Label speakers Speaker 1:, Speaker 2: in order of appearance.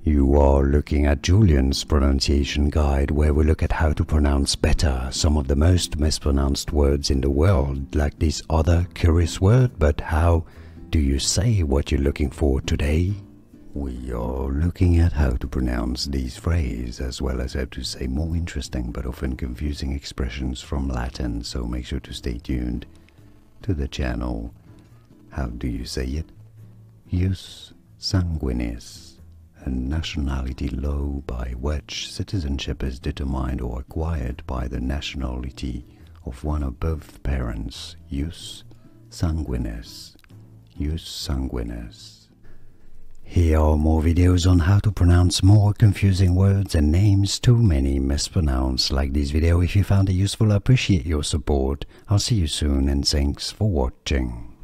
Speaker 1: You are looking at Julian's pronunciation guide, where we look at how to pronounce better some of the most mispronounced words in the world, like this other curious word. But how do you say what you're looking for today? We are looking at how to pronounce these phrases, as well as how to say more interesting but often confusing expressions from Latin, so make sure to stay tuned to the channel. How do you say it? Jus Sanguinis. A nationality law by which citizenship is determined or acquired by the nationality of one or both parents. Jus Sanguinis. Jus Sanguinis. Here are more videos on how to pronounce more confusing words and names too many mispronounced. Like this video if you found it useful. I appreciate your support. I'll see you soon and thanks for watching.